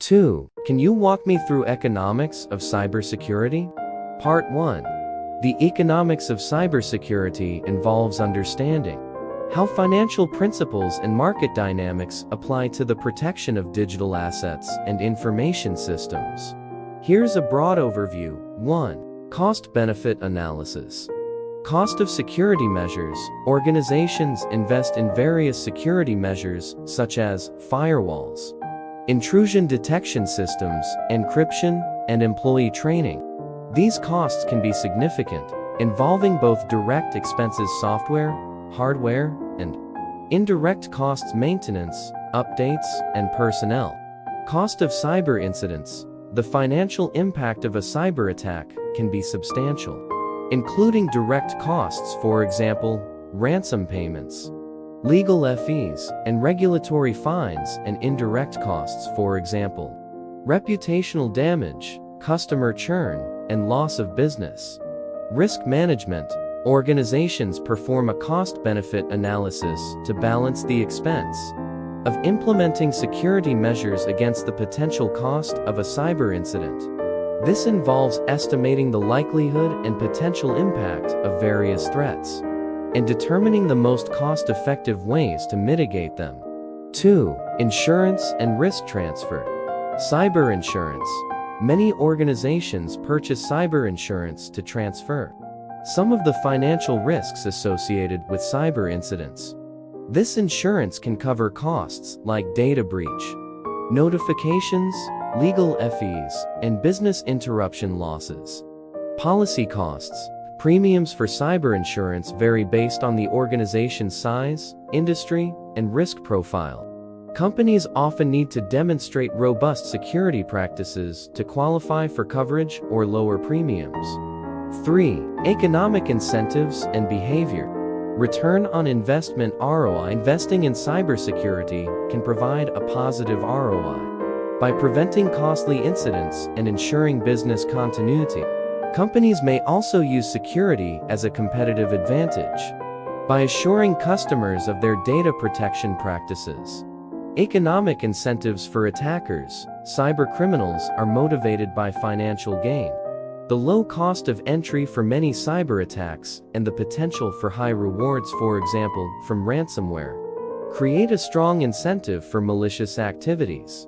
2. Can you walk me through economics of cybersecurity? Part 1. The economics of cybersecurity involves understanding how financial principles and market dynamics apply to the protection of digital assets and information systems. Here's a broad overview. 1. Cost-benefit analysis. Cost of security measures. Organizations invest in various security measures such as firewalls, intrusion detection systems, encryption, and employee training. These costs can be significant, involving both direct expenses software, hardware, and indirect costs maintenance, updates, and personnel. Cost of cyber incidents. The financial impact of a cyber attack can be substantial, including direct costs, for example, ransom payments, legal fees, and regulatory fines, and indirect costs, for example, reputational damage, customer churn, and loss of business. Risk management. Organizations perform a cost-benefit analysis to balance the expense of implementing security measures against the potential cost of a cyber incident. This involves estimating the likelihood and potential impact of various threats and determining the most cost-effective ways to mitigate them. 2. Insurance and risk transfer. Cyber insurance. Many organizations purchase cyber insurance to transfer some of the financial risks associated with cyber incidents. This insurance can cover costs like data breach, notifications, legal fees, and business interruption losses. Policy costs. Premiums for cyber insurance vary based on the organization's size, industry, and risk profile. Companies often need to demonstrate robust security practices to qualify for coverage or lower premiums. 3. Economic incentives and behavior. Return on investment (ROI). Investing in cybersecurity can provide a positive ROI by preventing costly incidents and ensuring business continuity. Companies may also use security as a competitive advantage by assuring customers of their data protection practices. Economic incentives for attackers. Cybercriminals are motivated by financial gain. The low cost of entry for many cyber attacks and the potential for high rewards, for example, from ransomware, create a strong incentive for malicious activities.